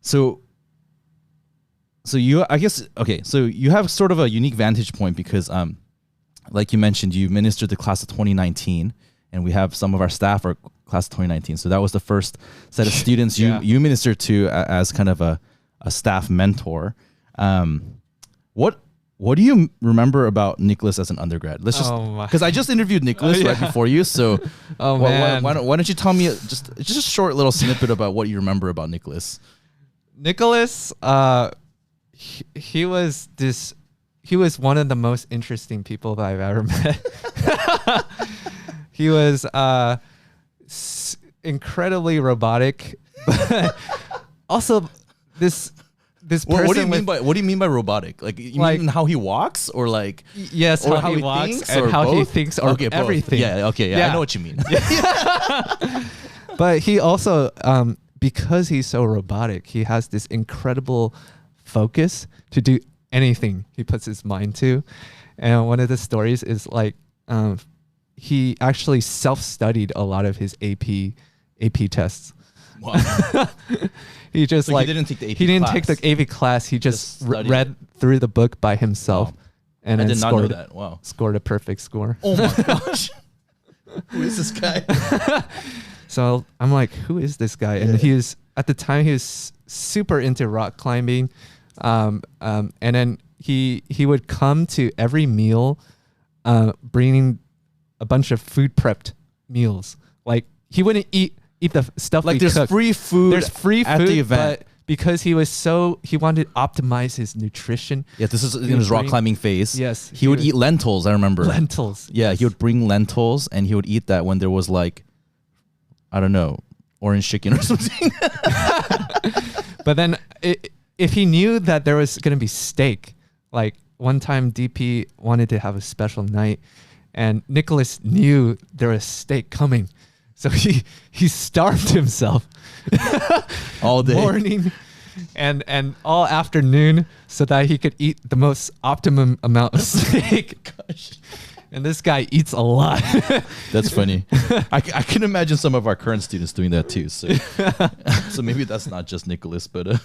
So you, I guess, okay, so you have sort of a unique vantage point because, like you mentioned, you ministered the class of 2019, and we have some of our staff are class of 2019. So that was the first set of students you ministered to as kind of a staff mentor. What do you remember about Nicholas as an undergrad? Let's just, because I just interviewed Nicholas right before you. So why don't you tell me just a short little snippet about what you remember about Nicholas? Nicholas, he was one of the most interesting people that I've ever met. He was incredibly robotic, but also this person. What do you mean by robotic? Like you mean how he walks, or like yes, or how he walks and how he thinks, or everything. Yeah, okay, I know what you mean. But he also, because he's so robotic, he has this incredible focus to do anything he puts his mind to. And one of the stories is like he actually self-studied a lot of his AP tests. Wow. He just he didn't take the AP he didn't take the AP class. He just read through the book by himself. Wow. And I did not know that. Wow. Scored a perfect score. Oh my gosh. Who is this guy? So I'm like, who is this guy? And he was, at the time, he was super into rock climbing. And then he would come to every meal, bringing a bunch of food prepped meals. Like he wouldn't eat the stuff like we there's cooked. free food. There's free at food, the event. but because he wanted to optimize his nutrition. Yeah, this is in his rock climbing phase. Yes, he would eat lentils. I remember lentils. Yeah, yes. He would bring lentils, and he would eat that when there was like, I don't know, orange chicken or something. But then if he knew that there was going to be steak, like one time DP wanted to have a special night, and Nicholas knew there was steak coming, so he starved himself all day, morning and all afternoon, so that he could eat the most optimum amount of steak. Gosh. And this guy eats a lot. That's funny. I can imagine some of our current students doing that too. So, so maybe that's not just Nicholas, but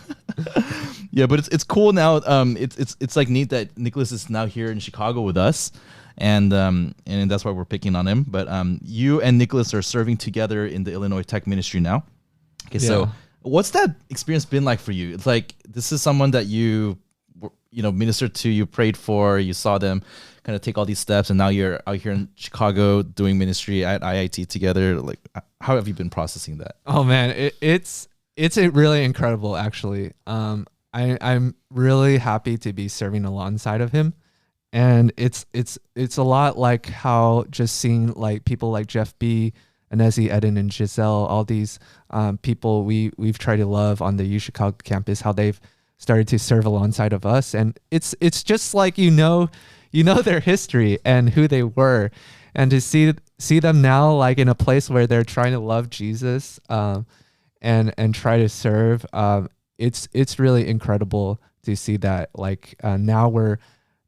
yeah. But it's cool now. It's like neat that Nicholas is now here in Chicago with us, and that's why we're picking on him. But you and Nicholas are serving together in the Illinois Tech Ministry now. Okay, so what's that experience been like for you? It's like this is someone that you ministered to, you prayed for, you saw them kind of take all these steps, and now you're out here in Chicago doing ministry at IIT together. Like, how have you been processing that? Oh man, it's really incredible actually. I'm really happy to be serving alongside of him, and it's a lot like how just seeing like people like Jeff B, Anezi, Eden, and Giselle, all these people we've tried to love on the U Chicago campus, how they've started to serve alongside of us, and it's just like their history and who they were, and to see them now like in a place where they're trying to love Jesus and try to serve. It's really incredible to see that. Like now we're,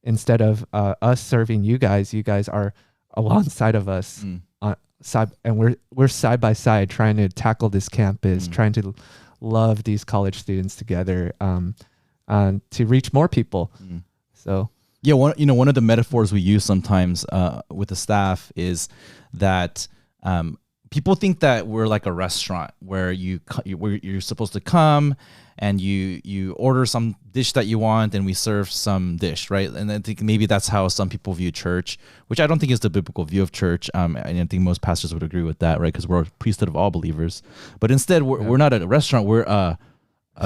instead of us serving you guys are alongside of us, and we're side by side trying to tackle this campus, trying to love these college students together, to reach more people. So. Yeah, one of the metaphors we use sometimes with the staff is that people think that we're like a restaurant where you're supposed to come and you order some dish that you want and we serve some dish, right? And I think maybe that's how some people view church, which I don't think is the biblical view of church. And I think most pastors would agree with that, right? Because we're a priesthood of all believers. But instead, we're not a restaurant. We're a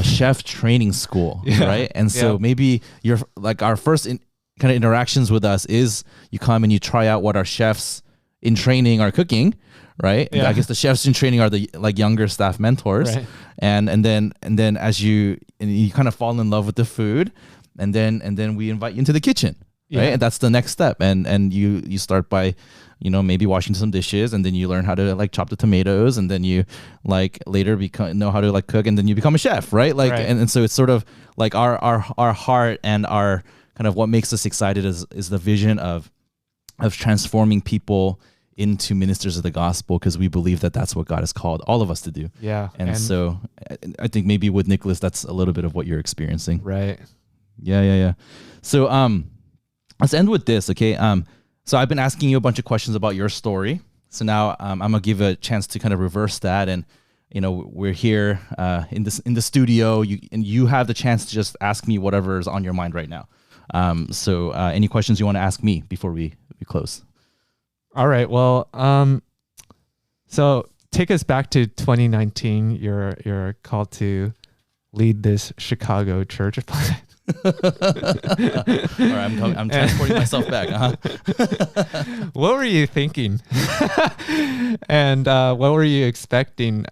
chef training school, right? And so maybe you're like our first kind of interactions with us is you come and you try out what our chefs in training are cooking, right? I guess the chefs in training are the like younger staff mentors, right? And then as you kind of fall in love with the food, and then we invite you into the kitchen, right? And that's the next step, and you start by maybe washing some dishes, and then you learn how to like chop the tomatoes, and then you like later know how to like cook, and then you become a chef, right? Like and so it's sort of like our heart and our kind of what makes us excited is the vision of transforming people into ministers of the gospel, because we believe that that's what God has called all of us to do. Yeah. And so I think maybe with Nicholas, that's a little bit of what you're experiencing. Right. Yeah. So let's end with this, okay? So I've been asking you a bunch of questions about your story. So now I'm gonna give a chance to kind of reverse that, and we're here in the studio, you have the chance to just ask me whatever is on your mind right now. So any questions you want to ask me before we close? All right. Well, so take us back to 2019. You're called to lead this Chicago church plant. All right, I'm transporting myself back. What were you thinking? And what were you expecting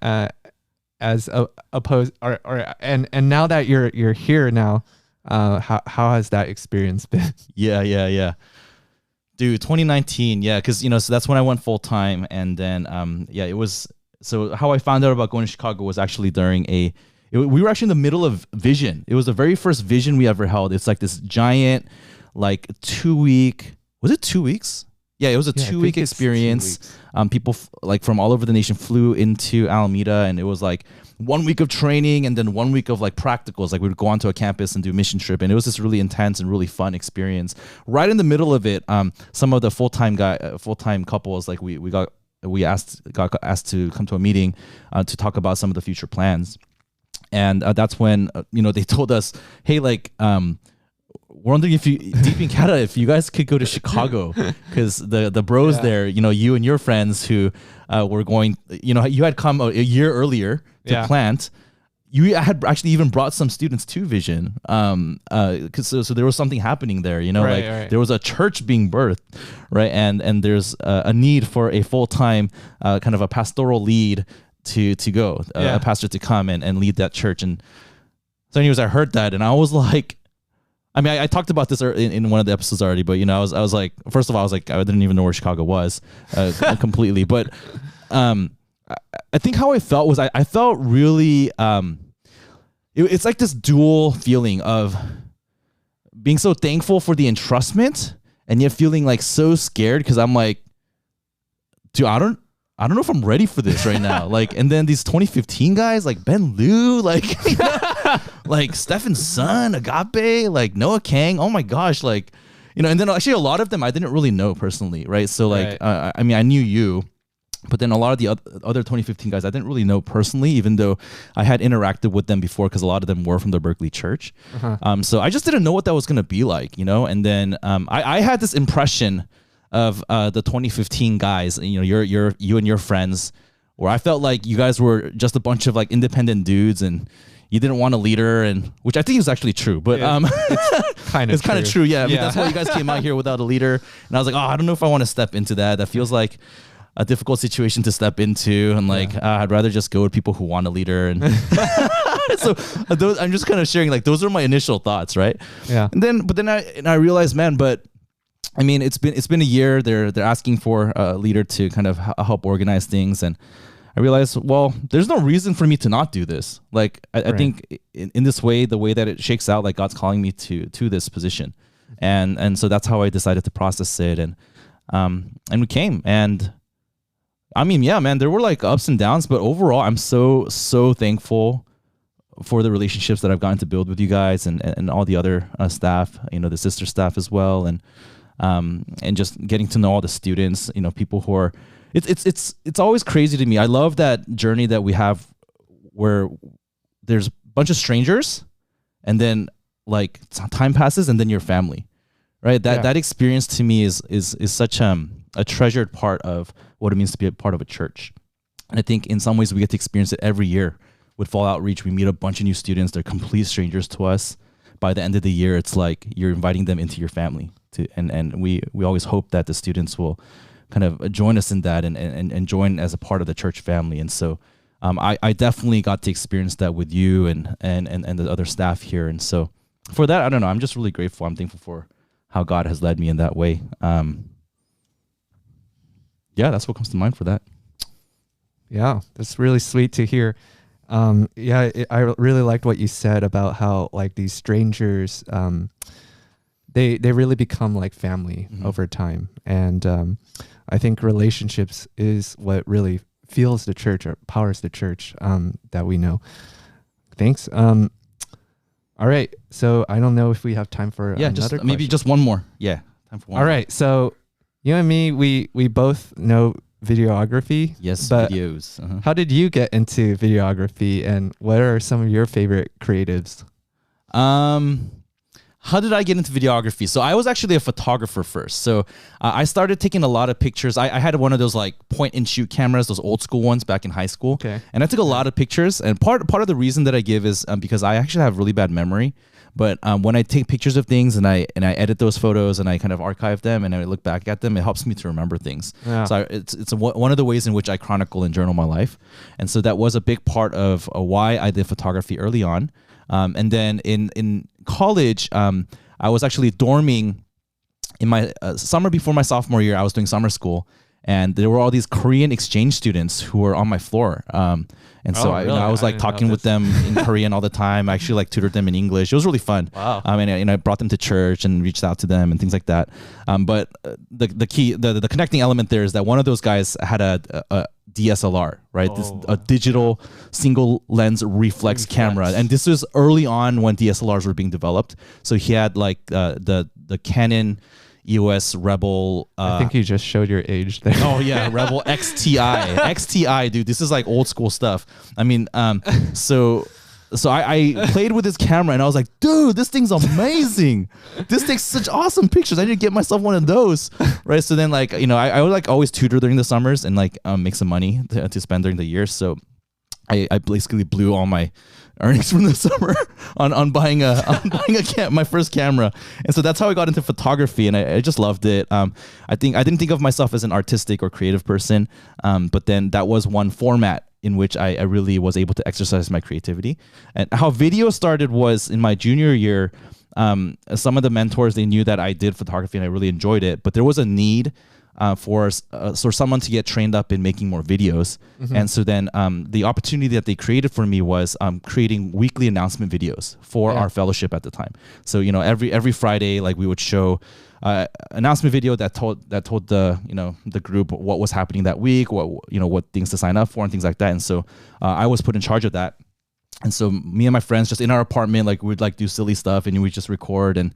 as opposed and now that you're here now, how has that experience been? Yeah. Dude, 2019, because so that's when I went full time, and then it was, so how I found out about going to Chicago was actually during we were actually in the middle of Vision. It was the very first Vision we ever held. It's like this giant, like 2 week, was it 2 weeks? Yeah, it was a 2 week experience. 2 weeks. People like from all over the nation flew into Alameda, and it was like 1 week of training and then 1 week of like practicals. Like we would go onto a campus and do a mission trip, and it was this really intense and really fun experience. Right in the middle of it, some of the full-time couples, like got asked to come to a meeting to talk about some of the future plans. And that's when they told us, hey, like we're wondering if deep in Canada, if you guys could go to Chicago, because the bros there, you and your friends who were going, you had come a year earlier to plant. You had actually even brought some students to Vision, because so there was something happening there, right. There was a church being birthed, right? And there's a need for a full-time kind of a pastoral lead to go, a pastor to come and lead that church. And so anyways, I heard that, and I was like, I mean, I talked about this in one of the episodes already, but I was like, first of all, I was like, I didn't even know where Chicago was completely. But I think how I felt was I felt really, it's like this dual feeling of being so thankful for the entrustment and yet feeling like so scared because I'm like, dude, I don't know if I'm ready for this right now. Like, and then these 2015 guys like Ben Liu, like, like Stephen Sun, Agape, like Noah Kang. Oh my gosh. Like, and then actually a lot of them I didn't really know personally. Right. So like, I mean, I knew you, but then a lot of the other 2015 guys I didn't really know personally, even though I had interacted with them before because a lot of them were from the Berkeley church. So I just didn't know what that was going to be like, and then I had this impression of the 2015 guys, you and your friends, where I felt like you guys were just a bunch of like independent dudes and you didn't want a leader, and which I think is actually true, but it's kind of true. Yeah, I mean, that's why you guys came out here without a leader, and I was like, I don't know if I want to step into that. That feels like a difficult situation to step into, and like I'd rather just go with people who want a leader. And so I'm just kind of sharing like those are my initial thoughts, right? Yeah. But then I realized, man, but I mean, it's been a year. They're asking for a leader to kind of help organize things, and I realized, well, there's no reason for me to not do this. Like I think in this way, the way that it shakes out, like God's calling me to this position, and so that's how I decided to process it, and we came. And I mean, yeah, man, there were like ups and downs, but overall, I'm so thankful for the relationships that I've gotten to build with you guys and all the other staff, the sister staff as well, and just getting to know all the students, people who are, it's always crazy to me. I love that journey that we have where there's a bunch of strangers and then like time passes and then your family, right? That experience to me is such a treasured part of what it means to be a part of a church. And I think in some ways we get to experience it every year with Fall Outreach. We meet a bunch of new students. They're complete strangers to us. By the end of the year, it's like you're inviting them into your family. And we always hope that the students will kind of join us in that and join as a part of the church family. And so I definitely got to experience that with you and the other staff here. And so for that, I don't know, I'm just really grateful. I'm thankful for how God has led me in that way. Yeah, that's what comes to mind for that. Yeah, that's really sweet to hear. I really liked what you said about how like these strangers, they really become like family over time. And I think relationships is what really fuels the church or powers the church that we know. Thanks. All right. So I don't know if we have time for another maybe just one more. Yeah, time for one. All right. So you and me, we both know videography. Yes, but videos. How did you get into videography, and what are some of your favorite creatives? How did I get into videography? So I was actually a photographer first. So I started taking a lot of pictures. I had one of those like point and shoot cameras, those old school ones back in high school. Okay. And I took a lot of pictures. And part of the reason that I give is because I actually have really bad memory. But when I take pictures of things and I edit those photos and I kind of archive them and I look back at them, it helps me to remember things. Yeah. So it's one of the ways in which I chronicle and journal my life. And so that was a big part of why I did photography early on. And then in college, I was actually dorming in my summer before my sophomore year. I was doing summer school, and there were all these Korean exchange students who were on my floor. And so I was like talking with them in Korean all the time. I actually like tutored them in English. It was really fun. Wow. And I brought them to church and reached out to them and things like that. But the key, the connecting element there is that one of those guys had a DSLR, right? A digital single lens reflex camera. And this was early on when DSLRs were being developed. So he had like the Canon EOS Rebel. I think you just showed your age there. Oh yeah, Rebel XTI. XTI, dude. This is like old school stuff. I mean, so I played with this camera and I was like, dude, this thing's amazing. This takes such awesome pictures. I need to get myself one of those, right? So then like, I would like always tutor during the summers and like make some money to spend during the year. So I basically blew all my earnings from the summer on buying my first camera. And so that's how I got into photography, and I just loved it. I didn't think of myself as an artistic or creative person, but then that was one format in which I really was able to exercise my creativity. And how video started was in my junior year. some of the mentors, they knew that I did photography and I really enjoyed it, but there was a need for someone to get trained up in making more videos. And so then the opportunity that they created for me was creating weekly announcement videos for our fellowship at the time. So, you know, every Friday, like we would show announcement video that told the, you know, the group what was happening that week, what things to sign up for and things like that. And so I was put in charge of that. And so me and my friends just in our apartment, like we'd like do silly stuff and we just record. And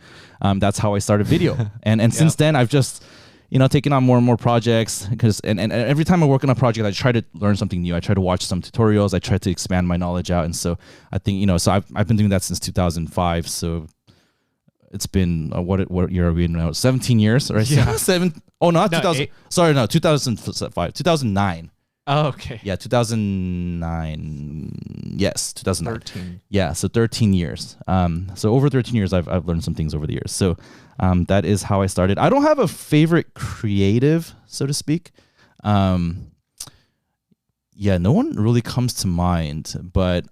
that's how I started video. And since then I've just, you know, taking on more and more projects because and every time I work on a project, I try to learn something new. I try to watch some tutorials. I try to expand my knowledge out. And so I think, you know, so I've been doing that since 2005. So it's been what year are we in now? 17 years, right? Yeah. 2000. Sorry, no, 2005, 2009. Oh, okay. Yeah, 2009. Yes, 2009. 13. Yeah, so 13 years. So over 13 years, I've learned some things over the years. So that is how I started. I don't have a favorite creative, so to speak. No one really comes to mind, but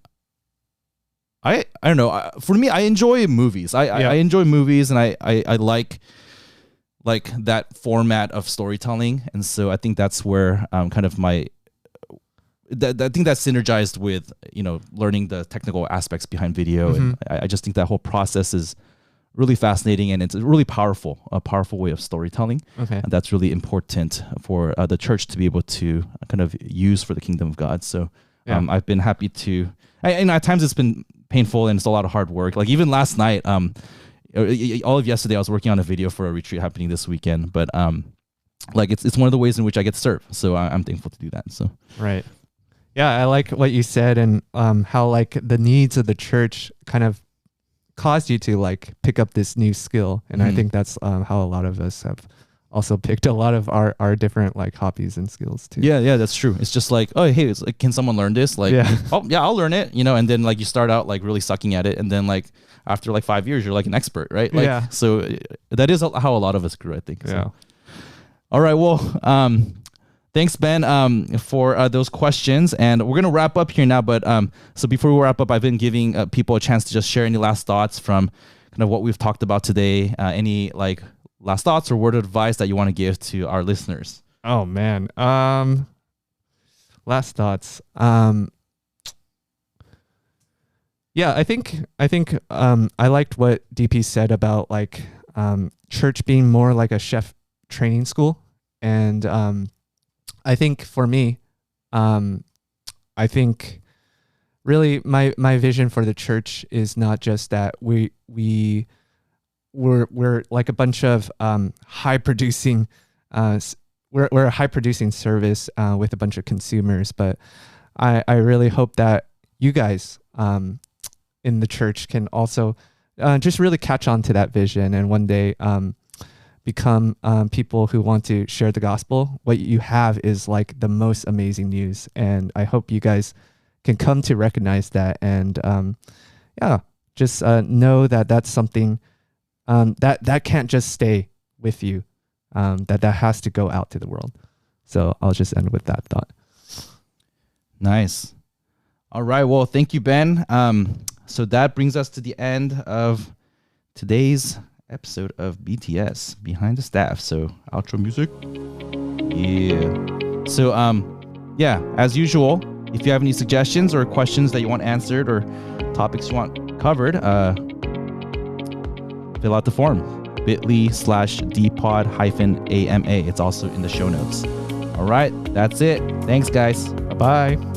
I don't know. For me, I enjoy movies. I enjoy movies, and I like that format of storytelling, and so I think that's where kind of I think that's synergized with, you know, learning the technical aspects behind video, and I just think that whole process is really fascinating, and it's a powerful way of storytelling, and that's really important for the church to be able to kind of use for the kingdom of God. So I've been happy to, and at times it's been painful and it's a lot of hard work. Like even last night, all of yesterday, I was working on a video for a retreat happening this weekend, but like it's one of the ways in which I get to serve. So I'm thankful to do that. So right. Yeah, I like what you said, and how like the needs of the church kind of caused you to like pick up this new skill. And I think that's how a lot of us have also picked a lot of our different like hobbies and skills too. Yeah, that's true. It's just like, oh, hey, it's like, can someone learn this? Like, oh yeah, I'll learn it, you know, and then like you start out like really sucking at it, and then like after like 5 years, you're like an expert, right? Like, so that is how a lot of us grew, I think. So. Yeah. All right. Well, thanks, Ben, for those questions. And we're going to wrap up here now. But so before we wrap up, I've been giving people a chance to just share any last thoughts from kind of what we've talked about today. Any like last thoughts or word of advice that you want to give to our listeners? Oh, man. Last thoughts. Yeah, I think I liked what DP said about like church being more like a chef training school. And I think for me, I think really my vision for the church is not just that we're like a bunch of high producing we're a high producing service with a bunch of consumers, but I really hope that you guys in the church can also just really catch on to that vision and one day become people who want to share the gospel. What you have is like the most amazing news, and I hope you guys can come to recognize that, and just know that that's something that can't just stay with you, that has to go out to the world. So I'll just end with that thought. Nice. All right. Well, thank you, Ben. So that brings us to the end of today's episode of BTS Behind the Staff. So outro music. Yeah. So as usual, if you have any suggestions or questions that you want answered or topics you want covered, fill out the form, bit.ly/dpod-ama. It's also in the show notes. All right, that's it. Thanks, guys. Bye-bye.